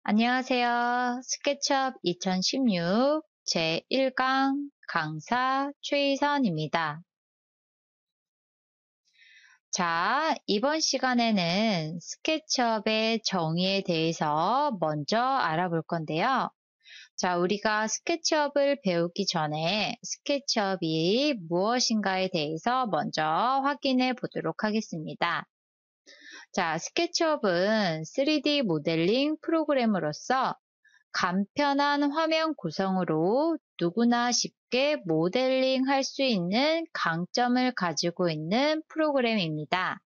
안녕하세요. 스케치업 2016 제1강 강사 최희선입니다. 자, 이번 시간에는 스케치업의 정의에 대해서 먼저 알아볼 건데요. 자, 우리가 스케치업을 배우기 전에 스케치업이 무엇인가에 대해서 먼저 확인해 보도록 하겠습니다. 자, 스케치업은 3D 모델링 프로그램으로서 간편한 화면 구성으로 누구나 쉽게 모델링 할 수 있는 강점을 가지고 있는 프로그램입니다.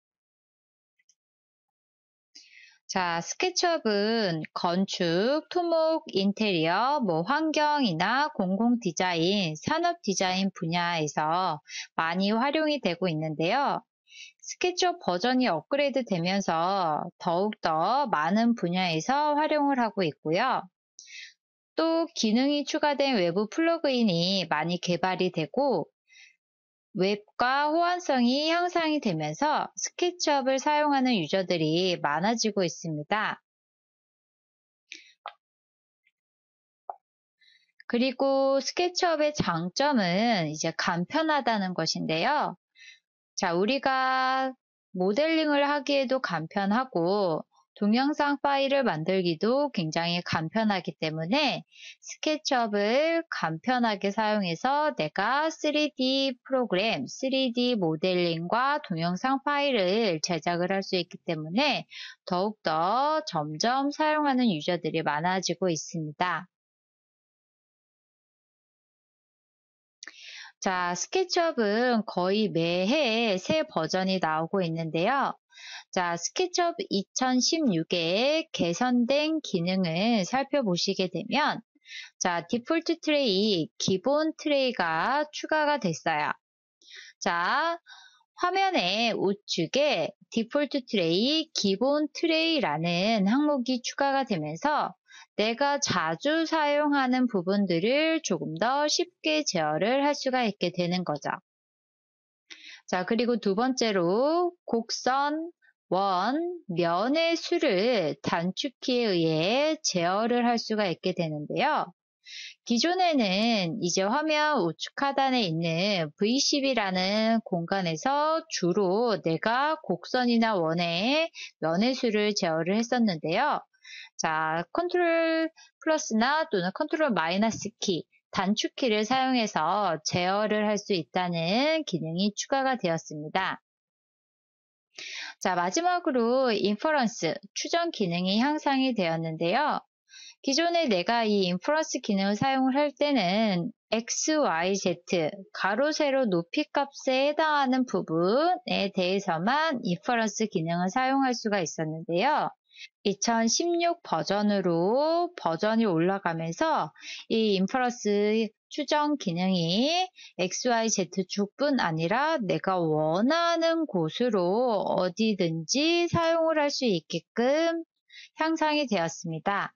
자, 스케치업은 건축, 토목, 인테리어, 환경이나 공공 디자인, 산업 디자인 분야에서 많이 활용이 되고 있는데요. 스케치업 버전이 업그레이드 되면서 더욱더 많은 분야에서 활용을 하고 있고요. 또 기능이 추가된 외부 플러그인이 많이 개발이 되고 웹과 호환성이 향상이 되면서 스케치업을 사용하는 유저들이 많아지고 있습니다. 그리고 스케치업의 장점은 이제 간편하다는 것인데요. 자, 우리가 모델링을 하기에도 간편하고 동영상 파일을 만들기도 굉장히 간편하기 때문에 스케치업을 간편하게 사용해서 내가 3D 프로그램, 3D 모델링과 동영상 파일을 제작을 할 수 있기 때문에 더욱더 점점 사용하는 유저들이 많아지고 있습니다. 자, 스케치업은 거의 매해 새 버전이 나오고 있는데요. 자, 스케치업 2016의 개선된 기능을 살펴보시게 되면 자, 디폴트 트레이, 기본 트레이가 추가가 됐어요. 자, 화면의 우측에 디폴트 트레이, 기본 트레이라는 항목이 추가가 되면서 내가 자주 사용하는 부분들을 조금 더 쉽게 제어를 할 수가 있게 되는 거죠. 자, 그리고 두 번째로 곡선, 원, 면의 수를 단축키에 의해 제어를 할 수가 있게 되는데요. 기존에는 이제 화면 우측 하단에 있는 V10이라는 공간에서 주로 내가 곡선이나 원의 면의 수를 제어를 했었는데요. 자, 컨트롤 플러스나 또는 컨트롤 마이너스 키, 단축키를 사용해서 제어를 할 수 있다는 기능이 추가가 되었습니다. 자, 마지막으로 인퍼런스, 추정 기능이 향상이 되었는데요. 기존에 내가 이 인퍼런스 기능을 사용을 할 때는 X, Y, Z, 가로, 세로, 높이 값에 해당하는 부분에 대해서만 인퍼런스 기능을 사용할 수가 있었는데요. 2016 버전으로 버전이 올라가면서 이 인퍼런스 추정 기능이 XYZ축뿐 아니라 내가 원하는 곳으로 어디든지 사용을 할 수 있게끔 향상이 되었습니다.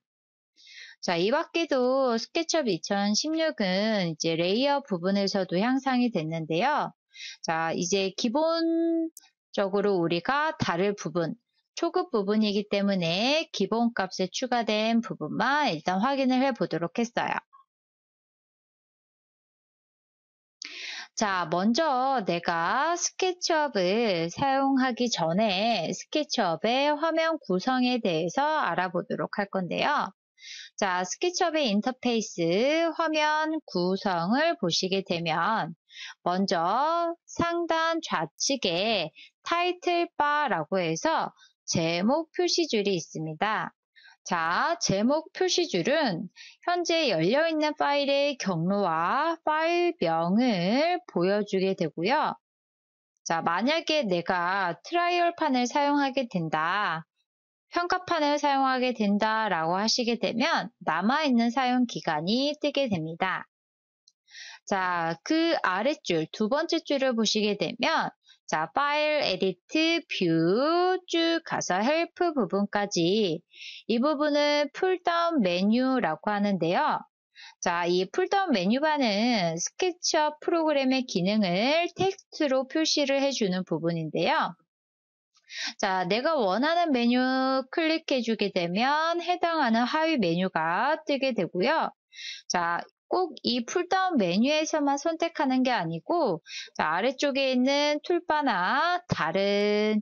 자, 이 밖에도 스케치업 2016은 이제 레이어 부분에서도 향상이 됐는데요. 자, 이제 기본적으로 우리가 다룰 부분, 초급 부분이기 때문에 기본 값에 추가된 부분만 일단 확인을 해 보도록 했어요. 자, 먼저 내가 스케치업을 사용하기 전에 스케치업의 화면 구성에 대해서 알아보도록 할 건데요. 자, 스케치업의 인터페이스 화면 구성을 보시게 되면 먼저 상단 좌측에 타이틀 바라고 해서 제목 표시줄이 있습니다. 자, 제목 표시줄은 현재 열려있는 파일의 경로와 파일명을 보여주게 되고요. 자, 만약에 내가 트라이얼판을 사용하게 된다, 평가판을 사용하게 된다라고 하시게 되면 남아있는 사용 기간이 뜨게 됩니다. 자, 그 아랫줄, 두 번째 줄을 보시게 되면 자, 파일, 에디트, 뷰 쭉 가서 헬프 부분까지 이 부분은 풀다운 메뉴라고 하는데요. 자, 이 풀다운 메뉴바는 스케치업 프로그램의 기능을 텍스트로 표시를 해주는 부분인데요. 자, 내가 원하는 메뉴 클릭해주게 되면 해당하는 하위 메뉴가 뜨게 되고요. 자, 꼭 이 풀다운 메뉴에서만 선택하는 게 아니고, 자, 아래쪽에 있는 툴바나 다른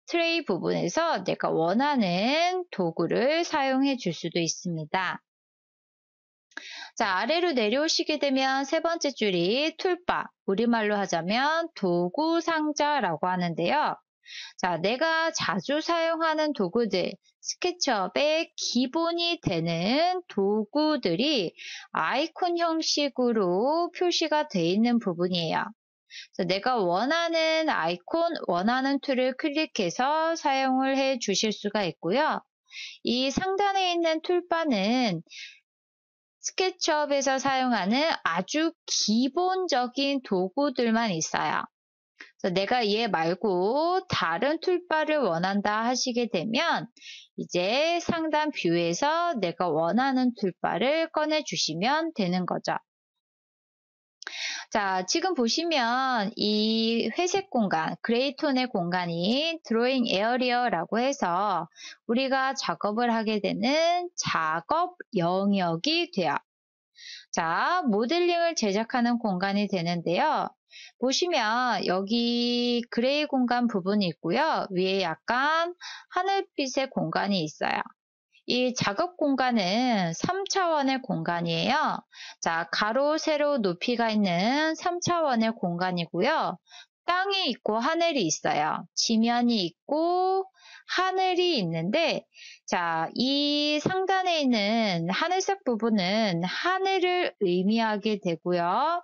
트레이 부분에서 내가 원하는 도구를 사용해 줄 수도 있습니다. 자, 아래로 내려오시게 되면 세 번째 줄이 툴바, 우리말로 하자면 도구 상자라고 하는데요. 자, 내가 자주 사용하는 도구들, 스케치업의 기본이 되는 도구들이 아이콘 형식으로 표시가 되어 있는 부분이에요. 그래서 내가 원하는 아이콘, 원하는 툴을 클릭해서 사용을 해 주실 수가 있고요. 이 상단에 있는 툴바는 스케치업에서 사용하는 아주 기본적인 도구들만 있어요. 그래서 내가 얘 말고 다른 툴바를 원한다 하시게 되면 이제 상단 뷰에서 내가 원하는 툴바를 꺼내 주시면 되는 거죠. 자, 지금 보시면 이 회색 공간, 그레이 톤의 공간이 드로잉 에어리어라고 해서 우리가 작업을 하게 되는 작업 영역이 돼요. 자, 모델링을 제작하는 공간이 되는데요. 보시면 여기 그레이 공간 부분이 있고요. 위에 약간 하늘빛의 공간이 있어요. 이 작업 공간은 3차원의 공간이에요. 자, 가로, 세로, 높이가 있는 3차원의 공간이고요. 땅이 있고 하늘이 있어요. 지면이 있고 하늘이 있는데, 자, 이 상단에 있는 하늘색 부분은 하늘을 의미하게 되고요.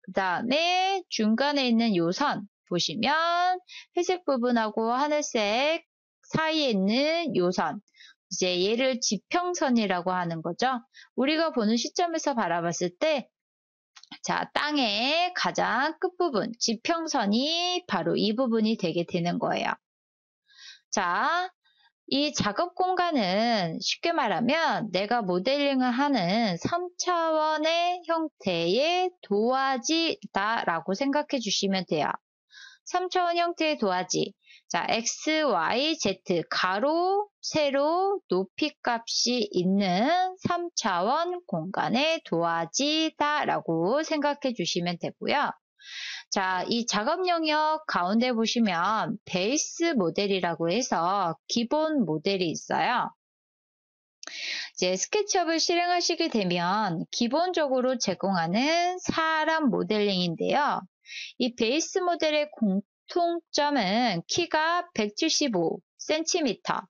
그 다음에 중간에 있는 요 선 보시면 회색 부분하고 하늘색 사이에 있는 요 선, 이제 얘를 지평선이라고 하는 거죠. 우리가 보는 시점에서 바라봤을 때, 자, 땅의 가장 끝부분, 지평선이 바로 이 부분이 되게 되는 거예요. 자, 이 작업 공간은 쉽게 말하면 내가 모델링을 하는 3차원의 형태의 도화지다라고 생각해 주시면 돼요. 3차원 형태의 도화지. 자, x, y, z, 가로, 세로, 높이 값이 있는 3차원 공간의 도화지다라고 생각해 주시면 되고요. 자, 이 작업 영역 가운데 보시면 베이스 모델이라고 해서 기본 모델이 있어요. 이제 스케치업을 실행하시게 되면 기본적으로 제공하는 사람 모델링인데요. 이 베이스 모델의 공통점은 키가 175cm,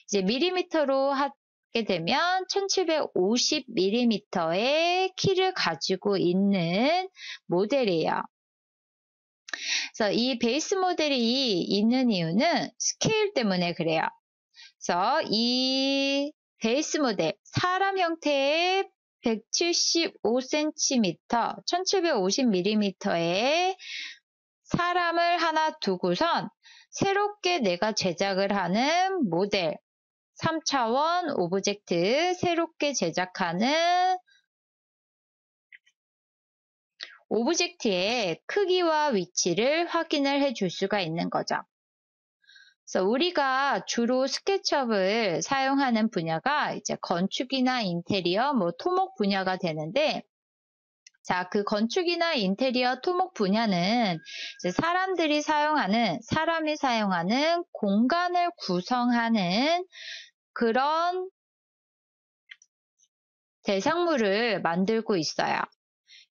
이제 밀리미터로 하게 되면 1750mm의 키를 가지고 있는 모델이에요. 그래서 이 베이스 모델이 있는 이유는 스케일 때문에 그래요. 그래서 이 베이스 모델, 사람 형태의 175cm, 1750mm의 사람을 하나 두고선 새롭게 내가 제작을 하는 모델, 3차원 오브젝트 새롭게 제작하는 오브젝트의 크기와 위치를 확인을 해줄 수가 있는 거죠. 그래서 우리가 주로 스케치업을 사용하는 분야가 이제 건축이나 인테리어, 토목 분야가 되는데, 자, 그 건축이나 인테리어, 토목 분야는 이제 사람이 사용하는 공간을 구성하는 그런 대상물을 만들고 있어요.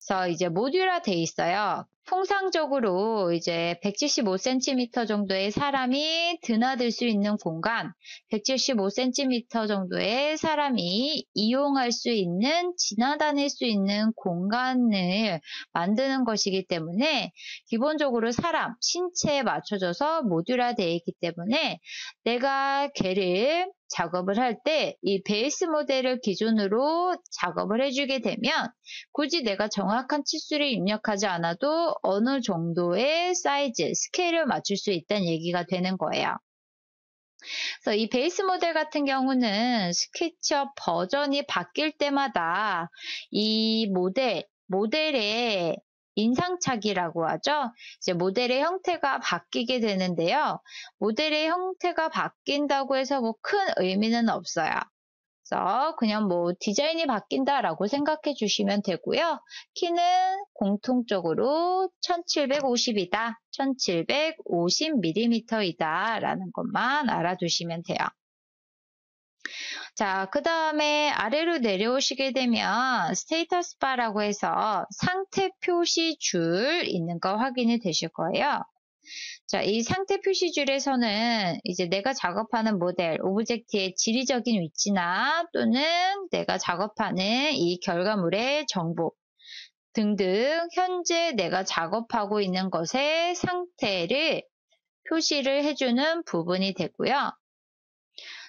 그래서 이제 모듈화 돼 있어요. 통상적으로 이제 175cm 정도의 사람이 드나들 수 있는 공간, 175cm 정도의 사람이 이용할 수 있는, 지나다닐 수 있는 공간을 만드는 것이기 때문에 기본적으로 사람, 신체에 맞춰져서 모듈화 되어 있기 때문에 내가 걔를 작업을 할 때 이 베이스 모델을 기준으로 작업을 해주게 되면 굳이 내가 정확한 치수를 입력하지 않아도 어느 정도의 사이즈, 스케일을 맞출 수 있다는 얘기가 되는 거예요. 그래서 이 베이스 모델 같은 경우는 스케치업 버전이 바뀔 때마다 이 모델의 인상착이라고 하죠. 이제 모델의 형태가 바뀌게 되는데요. 모델의 형태가 바뀐다고 해서 뭐 큰 의미는 없어요. 그래서 그냥 뭐 디자인이 바뀐다라고 생각해 주시면 되고요. 키는 공통적으로 1750이다, 1750mm이다 라는 것만 알아두시면 돼요. 자, 그 다음에 아래로 내려오시게 되면 스테이터스 바라고 해서 상태 표시 줄 있는 거 확인이 되실 거예요. 자, 이 상태 표시줄에서는 이제 내가 작업하는 모델, 오브젝트의 지리적인 위치나 또는 내가 작업하는 이 결과물의 정보 등등 현재 내가 작업하고 있는 것의 상태를 표시를 해주는 부분이 되고요.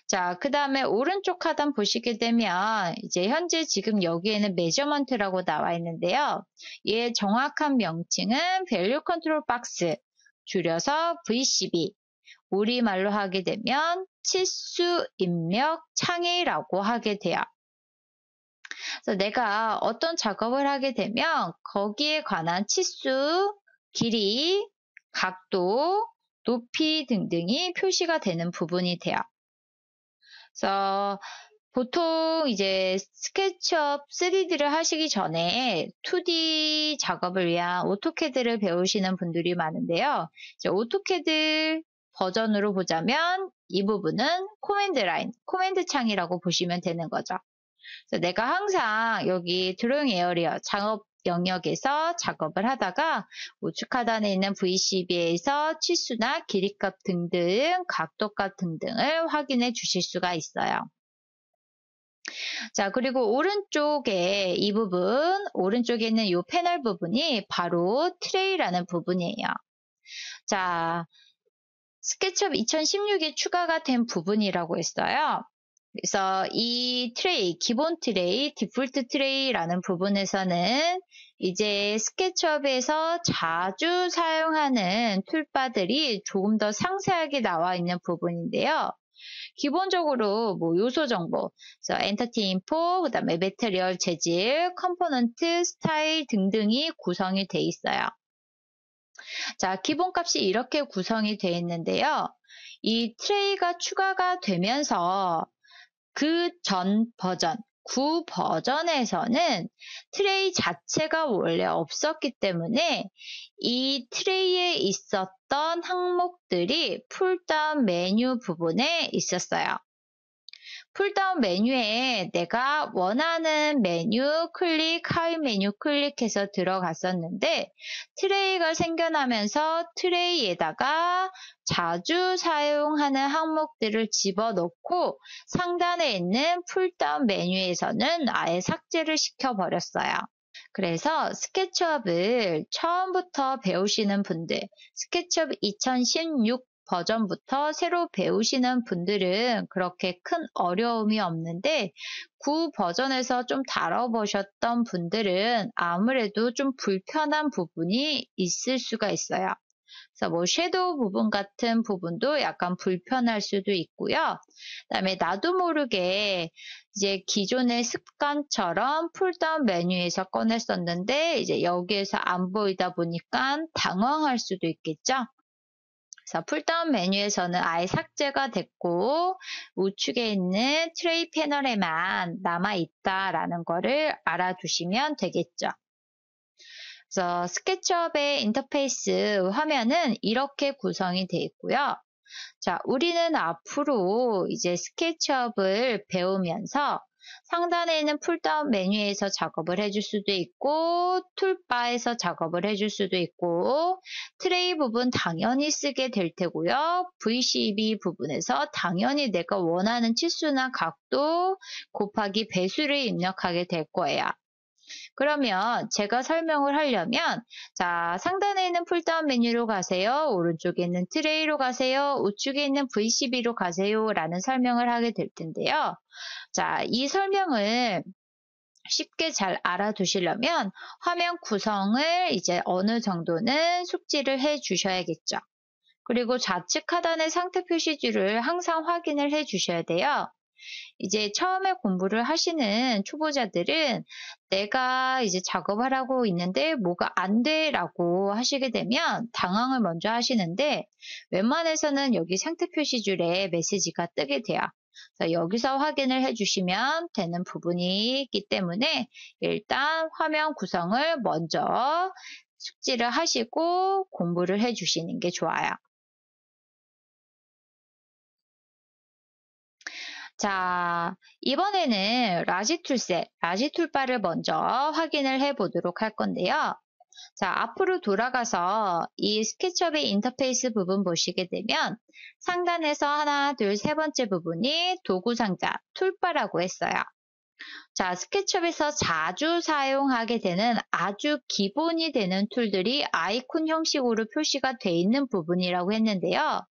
자, 그 다음에 오른쪽 하단 보시게 되면 이제 현재 지금 여기에는 measurement라고 나와 있는데요. 얘의 정확한 명칭은 value control box, 줄여서 VCB, 우리말로 하게 되면 치수 입력 창이라고 하게 돼요. 그래서 내가 어떤 작업을 하게 되면 거기에 관한 치수, 길이, 각도, 높이 등등이 표시가 되는 부분이 돼요. 그래서 보통 이제 스케치업 3D를 하시기 전에 2D 작업을 위한 오토캐드를 배우시는 분들이 많은데요. 이제 오토캐드 버전으로 보자면 이 부분은 코맨드 라인, 코맨드 창이라고 보시면 되는 거죠. 그래서 내가 항상 여기 드로잉 에어리어 작업 영역에서 작업을 하다가 우측 하단에 있는 VCB에서 치수나 길이값 등등, 각도값 등등을 확인해 주실 수가 있어요. 자, 그리고 오른쪽에 이 부분, 오른쪽에 있는 이 패널 부분이 바로 트레이라는 부분이에요. 자, 스케치업 2016에 추가가 된 부분이라고 했어요. 그래서 이 트레이, 기본 트레이, 디폴트 트레이라는 부분에서는 이제 스케치업에서 자주 사용하는 툴바들이 조금 더 상세하게 나와 있는 부분인데요. 기본적으로 뭐 요소 정보, 그래서 엔터티 인포, 그 다음에 매테리얼 재질, 컴포넌트, 스타일 등등이 구성이 돼 있어요. 자, 기본값이 이렇게 구성이 되어 있는데요. 이 트레이가 추가가 되면서 그 전 버전, 9 버전에서는 트레이 자체가 원래 없었기 때문에 이 트레이에 있었던 항목들이 풀다운 메뉴 부분에 있었어요. 풀다운 메뉴에 내가 원하는 메뉴 클릭, 하위 메뉴 클릭해서 들어갔었는데 트레이가 생겨나면서 트레이에다가 자주 사용하는 항목들을 집어넣고 상단에 있는 풀다운 메뉴에서는 아예 삭제를 시켜버렸어요. 그래서 스케치업을 처음부터 배우시는 분들, 스케치업 2016 버전부터 새로 배우시는 분들은 그렇게 큰 어려움이 없는데 9 버전에서 좀 다뤄보셨던 분들은 아무래도 좀 불편한 부분이 있을 수가 있어요. 그래서 뭐 섀도우 부분 같은 부분도 약간 불편할 수도 있고요. 그다음에 나도 모르게 이제 기존의 습관처럼 풀다운 메뉴에서 꺼냈었는데 이제 여기에서 안 보이다 보니까 당황할 수도 있겠죠. 그래서 풀다운 메뉴에서는 아예 삭제가 됐고 우측에 있는 트레이 패널에만 남아있다라는 거를 알아두시면 되겠죠. 그래서 스케치업의 인터페이스 화면은 이렇게 구성이 되어 있고요. 자, 우리는 앞으로 이제 스케치업을 배우면서 상단에 있는 풀다운 메뉴에서 작업을 해줄 수도 있고 툴바에서 작업을 해줄 수도 있고 트레이 부분 당연히 쓰게 될 테고요. VCB 부분에서 당연히 내가 원하는 치수나 각도 곱하기 배수를 입력하게 될 거예요. 그러면 제가 설명을 하려면 자, 상단에 있는 풀다운 메뉴로 가세요. 오른쪽에 있는 트레이로 가세요. 우측에 있는 VCB로 가세요. 라는 설명을 하게 될 텐데요. 자, 이 설명을 쉽게 잘 알아두시려면 화면 구성을 이제 어느 정도는 숙지를 해 주셔야겠죠. 그리고 좌측 하단의 상태 표시줄을 항상 확인을 해 주셔야 돼요. 이제 처음에 공부를 하시는 초보자들은 내가 이제 작업을 하고 있는데 뭐가 안 돼라고 하시게 되면 당황을 먼저 하시는데 웬만해서는 여기 상태 표시줄에 메시지가 뜨게 돼요. 그래서 여기서 확인을 해주시면 되는 부분이 있기 때문에 일단 화면 구성을 먼저 숙지를 하시고 공부를 해주시는 게 좋아요. 자, 이번에는 라지 툴셋, 라지 툴바를 먼저 확인을 해 보도록 할 건데요. 자, 앞으로 돌아가서 이 스케치업의 인터페이스 부분 보시게 되면 상단에서 하나, 둘, 세 번째 부분이 도구 상자, 툴바라고 했어요. 자, 스케치업에서 자주 사용하게 되는 아주 기본이 되는 툴들이 아이콘 형식으로 표시가 되어 있는 부분이라고 했는데요.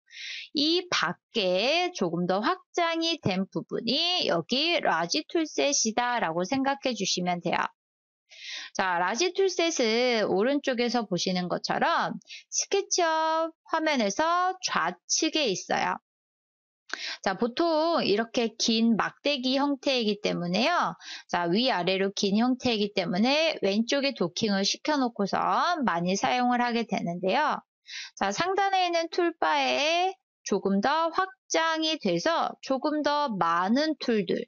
이 밖에 조금 더 확장이 된 부분이 여기 라지 툴셋이다 라고 생각해 주시면 돼요. 자, 라지 툴셋은 오른쪽에서 보시는 것처럼 스케치업 화면에서 좌측에 있어요. 자, 보통 이렇게 긴 막대기 형태이기 때문에요. 자, 위아래로 긴 형태이기 때문에 왼쪽에 도킹을 시켜놓고서 많이 사용을 하게 되는데요. 자, 상단에 있는 툴바에 조금 더 확장이 돼서 조금 더 많은 툴들.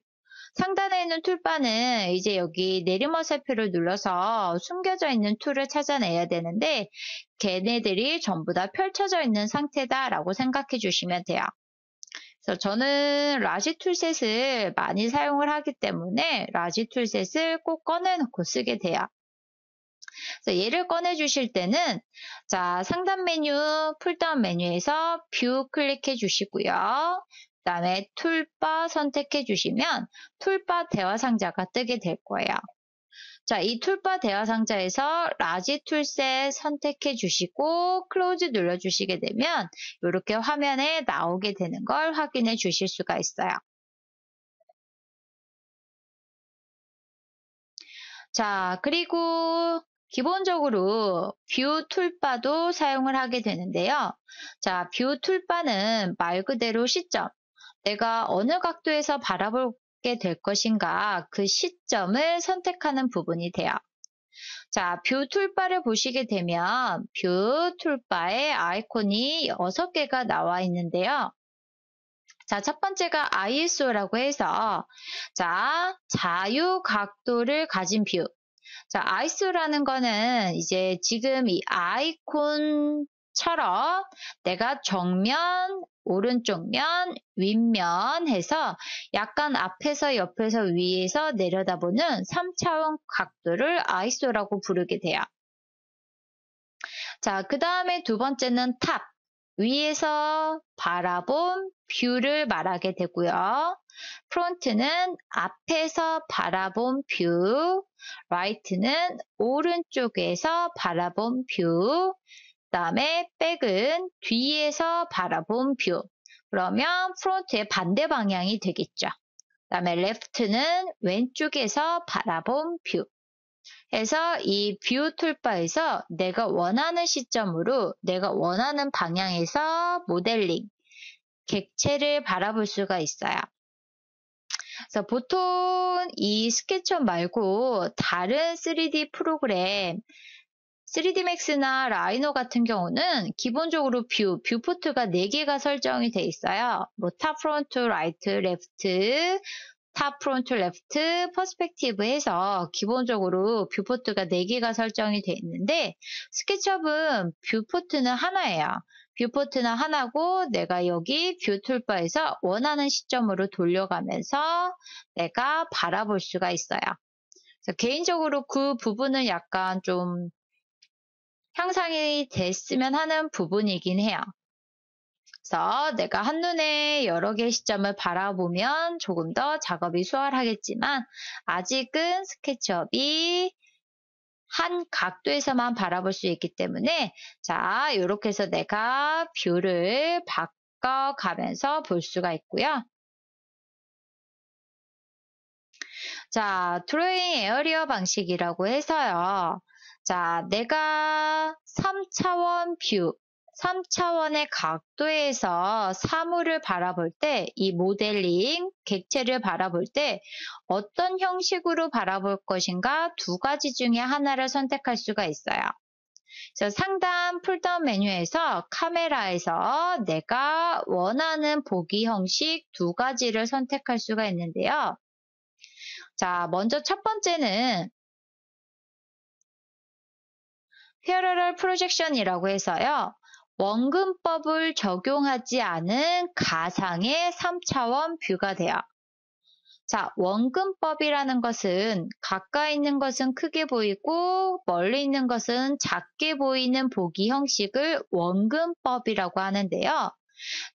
상단에 있는 툴바는 이제 여기 내리머살표를 눌러서 숨겨져 있는 툴을 찾아내야 되는데 걔네들이 전부 다 펼쳐져 있는 상태다라고 생각해 주시면 돼요. 그래서 저는 라지 툴셋을 많이 사용을 하기 때문에 라지 툴셋을 꼭 꺼내놓고 쓰게 돼요. 그래서 얘를 꺼내 주실 때는 자, 상단 메뉴, 풀다운 메뉴에서 뷰 클릭해 주시고요. 그 다음에 툴바 선택해 주시면 툴바 대화 상자가 뜨게 될 거예요. 자, 이 툴바 대화 상자에서 라지 툴셋 선택해 주시고 클로즈 눌러 주시게 되면 이렇게 화면에 나오게 되는 걸 확인해 주실 수가 있어요. 자, 그리고 기본적으로 뷰 툴바도 사용을 하게 되는데요. 자, 뷰 툴바는 말 그대로 시점, 내가 어느 각도에서 바라보게 될 것인가 그 시점을 선택하는 부분이 돼요. 자, 뷰 툴바를 보시게 되면 뷰 툴바에 아이콘이 6개가 나와 있는데요. 자, 첫 번째가 ISO라고 해서 자, 자유 각도를 가진 뷰. 자, ISO라는 거는 이제 지금 이 아이콘처럼 내가 정면, 오른쪽 면, 윗면 해서 약간 앞에서 옆에서 위에서 내려다보는 3차원 각도를 ISO라고 부르게 돼요. 자, 그 다음에 두 번째는 탑. 위에서 바라본 뷰를 말하게 되고요. 프론트는 앞에서 바라본 뷰, 라이트는 오른쪽에서 바라본 뷰, 그 다음에 백은 뒤에서 바라본 뷰. 그러면 프론트의 반대 방향이 되겠죠. 그 다음에 레프트는 왼쪽에서 바라본 뷰. 해서 이 뷰 툴바에서 내가 원하는 시점으로 내가 원하는 방향에서 모델링, 객체를 바라볼 수가 있어요. 그래서 보통 이 스케치업 말고 다른 3D 프로그램 3D 맥스나 라이노 같은 경우는 기본적으로 뷰포트가 4개가 설정이 돼 있어요. 뭐 탑, 프론트, 라이트, 레프트, 탑, 프론트, 레프트, 퍼스펙티브 해서 기본적으로 뷰포트가 4개가 설정이 돼 있는데 스케치업은 뷰포트는 하나예요. 뷰포트는 하나고 내가 여기 뷰 툴바에서 원하는 시점으로 돌려가면서 내가 바라볼 수가 있어요. 그래서 개인적으로 그 부분은 약간 좀 향상이 됐으면 하는 부분이긴 해요. 그래서 내가 한눈에 여러 개의 시점을 바라보면 조금 더 작업이 수월하겠지만 아직은 스케치업이 한 각도에서만 바라볼 수 있기 때문에 자, 이렇게 해서 내가 뷰를 바꿔가면서 볼 수가 있고요. 자, 드로잉 에어리어 방식이라고 해서요. 자, 내가 3차원 뷰, 3차원의 각도에서 사물을 바라볼 때, 이 모델링, 객체를 바라볼 때 어떤 형식으로 바라볼 것인가 두 가지 중에 하나를 선택할 수가 있어요. 그래서 상단 풀다운 메뉴에서 카메라에서 내가 원하는 보기 형식 두 가지를 선택할 수가 있는데요. 자, 먼저 첫 번째는 패러럴 프로젝션이라고 해서요. 원근법을 적용하지 않은 가상의 3차원 뷰가 돼요. 자, 원근법이라는 것은 가까이 있는 것은 크게 보이고 멀리 있는 것은 작게 보이는 보기 형식을 원근법이라고 하는데요.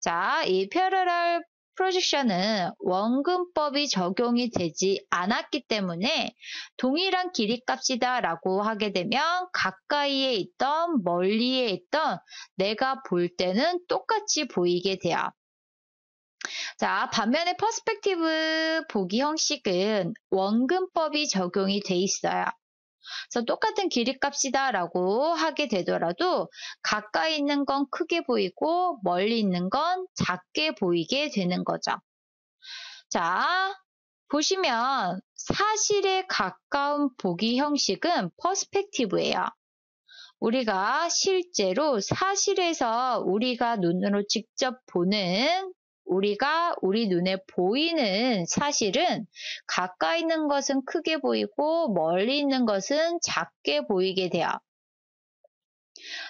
자, 이 패러럴 프로젝션은 원근법이 적용이 되지 않았기 때문에 동일한 길이값이다 라고 하게 되면 가까이에 있던 멀리에 있던 내가 볼 때는 똑같이 보이게 돼요. 자, 반면에 퍼스펙티브 보기 형식은 원근법이 적용이 돼 있어요. 그래서 똑같은 길이값이다 라고 하게 되더라도 가까이 있는 건 크게 보이고 멀리 있는 건 작게 보이게 되는 거죠. 자, 보시면 사실에 가까운 보기 형식은 퍼스펙티브예요. 우리가 실제로 사실에서 우리가 눈으로 직접 보는 우리 눈에 보이는 사실은 가까이 있는 것은 크게 보이고 멀리 있는 것은 작게 보이게 돼요.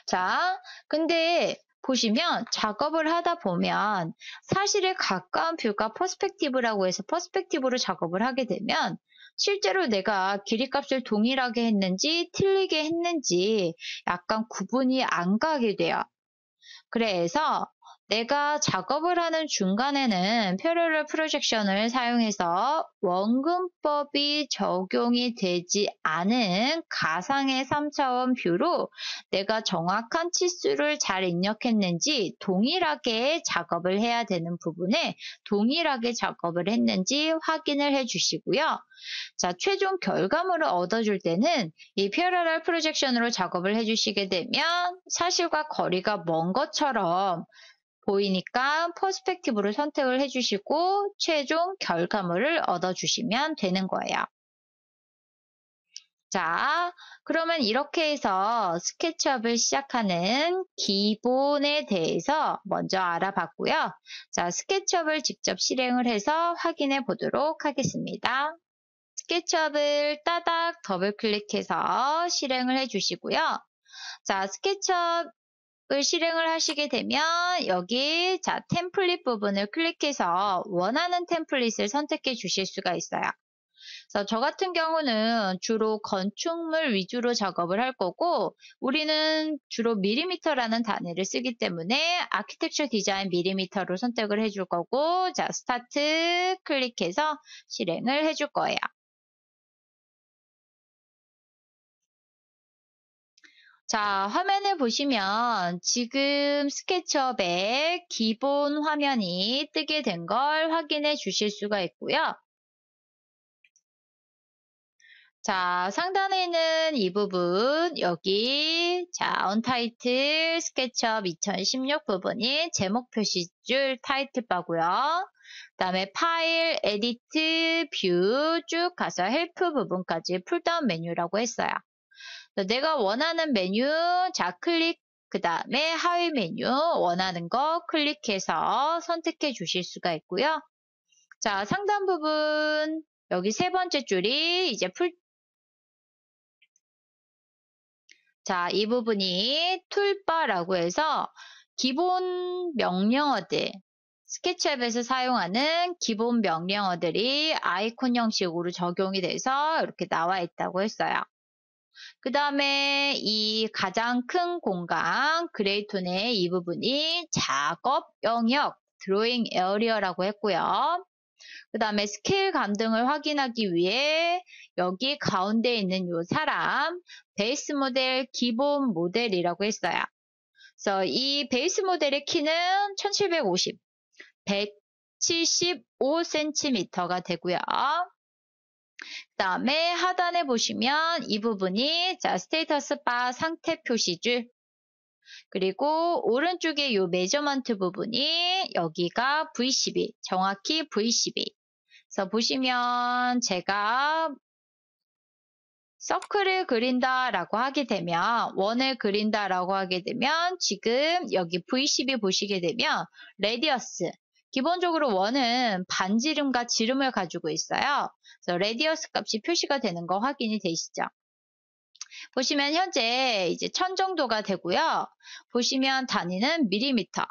자, 근데 보시면 작업을 하다 보면 사실에 가까운 뷰가 퍼스펙티브라고 해서 퍼스펙티브로 작업을 하게 되면 실제로 내가 길이값을 동일하게 했는지 틀리게 했는지 약간 구분이 안 가게 돼요. 그래서 내가 작업을 하는 중간에는 패러럴 프로젝션을 사용해서 원근법이 적용이 되지 않은 가상의 3차원 뷰로 내가 정확한 치수를 잘 입력했는지 동일하게 작업을 해야 되는 부분에 동일하게 작업을 했는지 확인을 해 주시고요. 자, 최종 결과물을 얻어줄 때는 이 패러럴 프로젝션으로 작업을 해주시게 되면 사실과 거리가 먼 것처럼 보이니까 퍼스펙티브를 선택을 해주시고 최종 결과물을 얻어주시면 되는 거예요. 자, 그러면 이렇게 해서 스케치업을 시작하는 기본에 대해서 먼저 알아봤고요. 자, 스케치업을 직접 실행을 해서 확인해 보도록 하겠습니다. 스케치업을 따닥 더블 클릭해서 실행을 해주시고요. 자, 스케치업을 실행을 하시게 되면 여기 자 템플릿 부분을 클릭해서 원하는 템플릿을 선택해 주실 수가 있어요. 그래서 저 같은 경우는 주로 건축물 위주로 작업을 할 거고 우리는 주로 밀리미터라는 단위를 쓰기 때문에 아키텍처 디자인 밀리미터로 선택을 해줄 거고 자 스타트 클릭해서 실행을 해줄 거예요. 자, 화면을 보시면 지금 스케치업의 기본 화면이 뜨게 된 걸 확인해 주실 수가 있고요. 자, 상단에 있는 이 부분, 여기, 자, 언타이틀 스케치업 2016 부분이 제목 표시줄 타이틀바고요. 그 다음에 파일, 에디트, 뷰 쭉 가서 헬프 부분까지 풀다운 메뉴라고 했어요. 내가 원하는 메뉴, 자, 클릭, 그 다음에 하위 메뉴, 원하는 거 클릭해서 선택해 주실 수가 있고요. 자, 상단 부분, 여기 세 번째 줄이 이제 자, 이 부분이 툴바라고 해서 기본 명령어들, 스케치업에서 사용하는 기본 명령어들이 아이콘 형식으로 적용이 돼서 이렇게 나와 있다고 했어요. 그 다음에 이 가장 큰 공간 그레이톤의 이 부분이 작업 영역 드로잉 에어리어라고 했고요. 그 다음에 스케일 감등을 확인하기 위해 여기 가운데 있는 이 사람 베이스 모델 기본 모델이라고 했어요. 그래서 이 베이스 모델의 키는 1750, 175cm가 되고요. 그 다음에 하단에 보시면 이 부분이 자 스테이터스 바 상태 표시줄 그리고 오른쪽에 이 메저먼트 부분이 여기가 V12, 정확히 V12. 그래서 보시면 제가 서클을 그린다라고 하게 되면, 원을 그린다라고 하게 되면 지금 여기 V12 보시게 되면 레디어스, 기본적으로 원은 반지름과 지름을 가지고 있어요. 그래서 레디어스 값이 표시가 되는 거 확인이 되시죠? 보시면 현재 이제 1000 정도가 되고요. 보시면 단위는 밀리미터.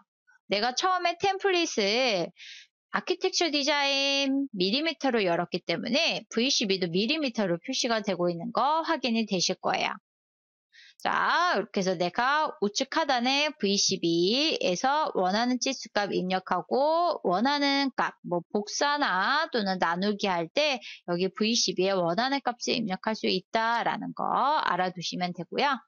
내가 처음에 템플릿을 아키텍처 디자인 밀리미터로 열었기 때문에 V12도 밀리미터로 표시가 되고 있는 거 확인이 되실 거예요. 자, 이렇게 해서 내가 우측 하단에 V12에서 원하는 치수값 입력하고 원하는 값, 뭐 복사나 또는 나누기 할 때 여기 V12에 원하는 값을 입력할 수 있다라는 거 알아두시면 되고요.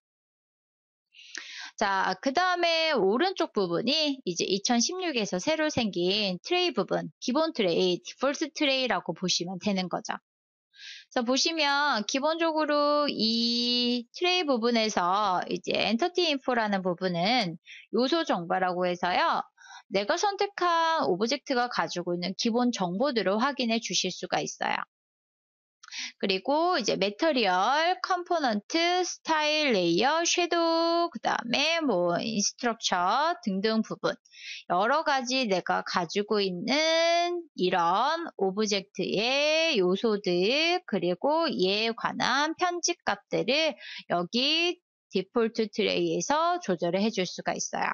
자, 그 다음에 오른쪽 부분이 이제 2016에서 새로 생긴 트레이 부분, 기본 트레이, 디폴트 트레이라고 보시면 되는 거죠. 그래서 보시면 기본적으로 이 트레이 부분에서 이제 엔터티 인포라는 부분은 요소 정보라고 해서요. 내가 선택한 오브젝트가 가지고 있는 기본 정보들을 확인해 주실 수가 있어요. 그리고 이제 매터리얼, 컴포넌트, 스타일, 레이어, 섀도우, 그 다음에 뭐 인스트럭처 등등 부분 여러 가지 내가 가지고 있는 이런 오브젝트의 요소들 그리고 이에 관한 편집 값들을 여기 디폴트 트레이에서 조절을 해줄 수가 있어요.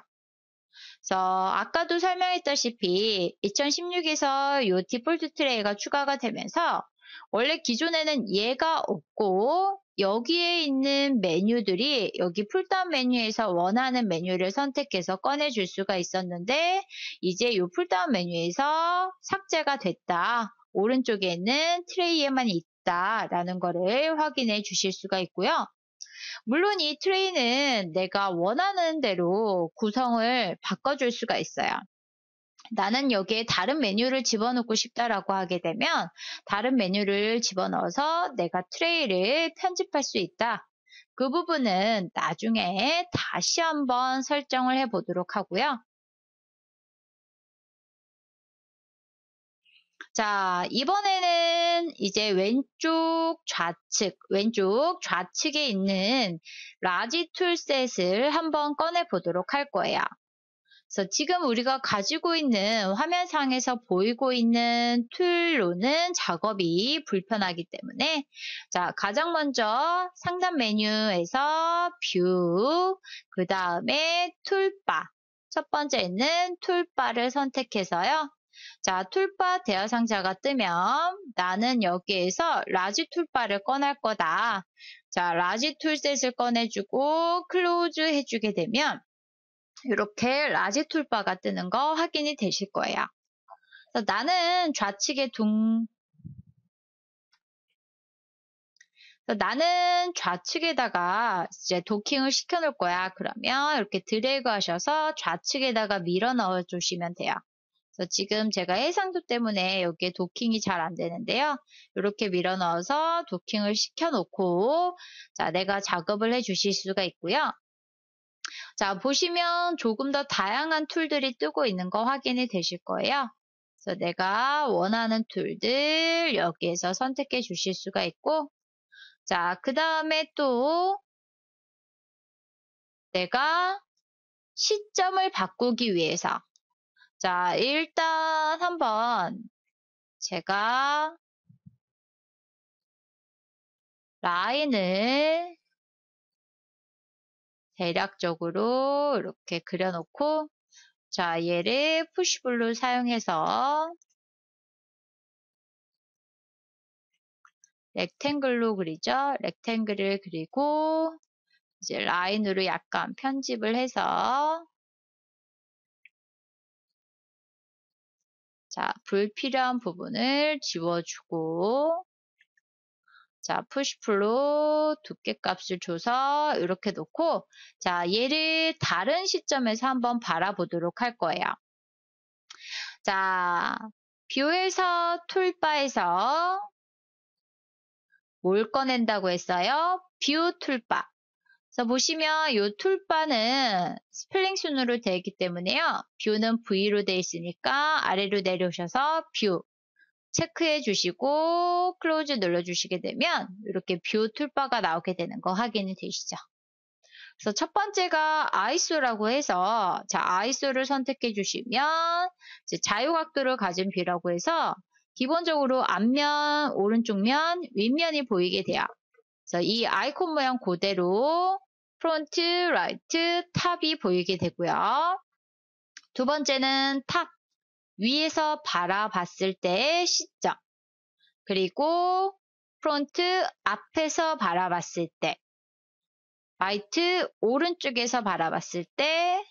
그래서 아까도 설명했다시피 2016에서 이 디폴트 트레이가 추가가 되면서 원래 기존에는 얘가 없고 여기에 있는 메뉴들이 여기 풀다운 메뉴에서 원하는 메뉴를 선택해서 꺼내줄 수가 있었는데 이제 이 풀다운 메뉴에서 삭제가 됐다. 오른쪽에 있는 트레이에만 있다라는 거를 확인해 주실 수가 있고요. 물론 이 트레이는 내가 원하는 대로 구성을 바꿔줄 수가 있어요. 나는 여기에 다른 메뉴를 집어넣고 싶다라고 하게 되면 다른 메뉴를 집어넣어서 내가 트레이를 편집할 수 있다. 그 부분은 나중에 다시 한번 설정을 해보도록 하고요. 자, 이번에는 이제 왼쪽 좌측에 있는 라지 툴셋을 한번 꺼내 보도록 할 거예요. 그래서 지금 우리가 가지고 있는 화면상에서 보이고 있는 툴로는 작업이 불편하기 때문에 자, 가장 먼저 상단 메뉴에서 뷰, 그 다음에 툴바, 첫 번째는 툴바를 선택해서요. 자, 툴바 대화 상자가 뜨면 나는 여기에서 라지 툴바를 꺼낼 거다. 자, 라지 툴셋을 꺼내주고 클로즈 해주게 되면 이렇게 라지 툴바가 뜨는 거 확인이 되실 거예요. 그래서 나는 좌측에다가 이제 도킹을 시켜 놓을 거야. 그러면 이렇게 드래그 하셔서 좌측에다가 밀어 넣어 주시면 돼요. 그래서 지금 제가 해상도 때문에 여기에 도킹이 잘 안 되는데요. 이렇게 밀어 넣어서 도킹을 시켜 놓고 자, 내가 작업을 해 주실 수가 있고요. 자, 보시면 조금 더 다양한 툴들이 뜨고 있는 거 확인이 되실 거예요. 그래서 내가 원하는 툴들 여기에서 선택해 주실 수가 있고 자, 그 다음에 또 내가 시점을 바꾸기 위해서 자, 일단 한번 제가 라인을 대략적으로 이렇게 그려놓고 자, 얘를 푸시블로 사용해서 렉탱글로 그리죠. 렉탱글을 그리고 이제 라인으로 약간 편집을 해서 자, 불필요한 부분을 지워주고 자, 푸시풀로 두께값을 줘서 이렇게 놓고 자, 얘를 다른 시점에서 한번 바라보도록 할 거예요. 자, 뷰에서 툴바에서 뭘 꺼낸다고 했어요? 뷰 툴바. 그래서 보시면 이 툴바는 스플링 순으로 되어 있기 때문에요. 뷰는 V로 되어 있으니까 아래로 내려오셔서 뷰 체크해 주시고 클로즈 눌러주시게 되면 이렇게 뷰 툴바가 나오게 되는 거 확인이 되시죠. 그래서 첫 번째가 ISO라고 해서 자 ISO를 선택해 주시면 이제 자유각도를 가진 뷰라고 해서 기본적으로 앞면, 오른쪽 면, 윗면이 보이게 돼요. 그래서 이 아이콘 모양 그대로 프론트, 라이트, 탑이 보이게 되고요. 두 번째는 탑, 위에서 바라봤을 때의 시점. 그리고 프론트, 앞에서 바라봤을 때. 라이트, 오른쪽에서 바라봤을 때.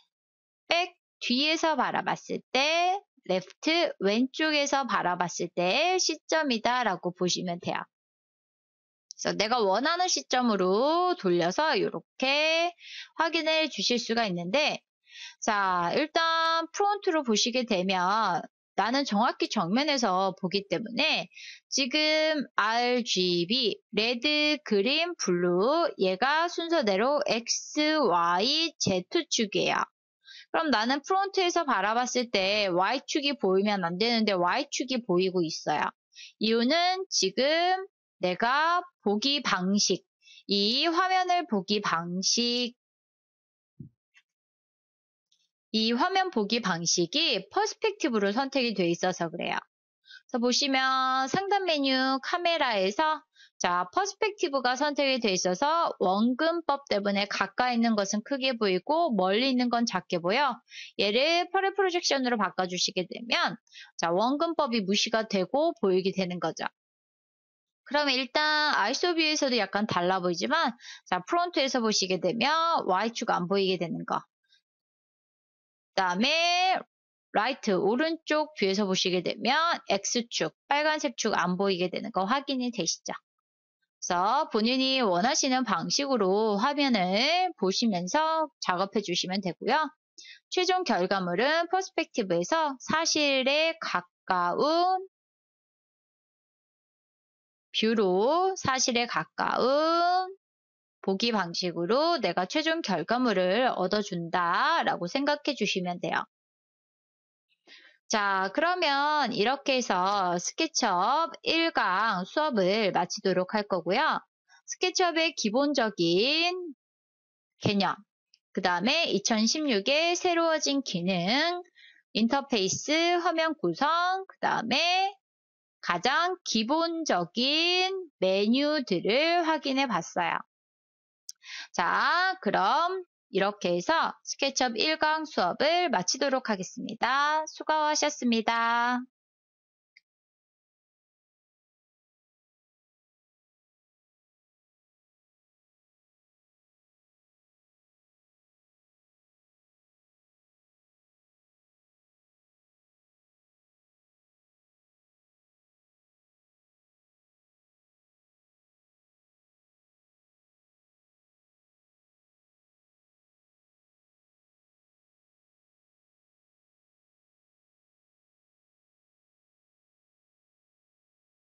백, 뒤에서 바라봤을 때. 레프트, 왼쪽에서 바라봤을 때의 시점이다 라고 보시면 돼요. 그래서 내가 원하는 시점으로 돌려서 이렇게 확인해 주실 수가 있는데 자 일단 프론트로 보시게 되면 나는 정확히 정면에서 보기 때문에 지금 RGB, 레드, 그린, 블루 얘가 순서대로 X, Y, Z축이에요. 그럼 나는 프론트에서 바라봤을 때 Y축이 보이면 안 되는데 Y축이 보이고 있어요. 이유는 지금 내가 보기 방식, 이 화면을 보기 방식, 이 화면 보기 방식이 퍼스펙티브로 선택이 돼 있어서 그래요. 그래서 보시면 상단 메뉴 카메라에서 자 퍼스펙티브가 선택이 돼 있어서 원근법 때문에 가까이 있는 것은 크게 보이고 멀리 있는 건 작게 보여. 얘를 퍼레 프로젝션으로 바꿔주시게 되면 자 원근법이 무시가 되고 보이게 되는 거죠. 그러면 일단 ISO 뷰에서도 약간 달라 보이지만 자 프론트에서 보시게 되면 Y축 안 보이게 되는 거. 그 다음에 라이트 오른쪽 뷰에서 보시게 되면 X축 빨간색 축 안 보이게 되는 거 확인이 되시죠. 그래서 본인이 원하시는 방식으로 화면을 보시면서 작업해 주시면 되고요. 최종 결과물은 퍼스펙티브에서 사실에 가까운 뷰로 사실에 가까운 보기 방식으로 내가 최종 결과물을 얻어준다 라고 생각해 주시면 돼요. 자, 그러면 이렇게 해서 스케치업 1강 수업을 마치도록 할 거고요. 스케치업의 기본적인 개념, 그 다음에 2016에 새로워진 기능, 인터페이스, 화면 구성, 그 다음에 가장 기본적인 메뉴들을 확인해 봤어요. 자, 그럼 이렇게 해서 스케치업 1강 수업을 마치도록 하겠습니다. 수고하셨습니다.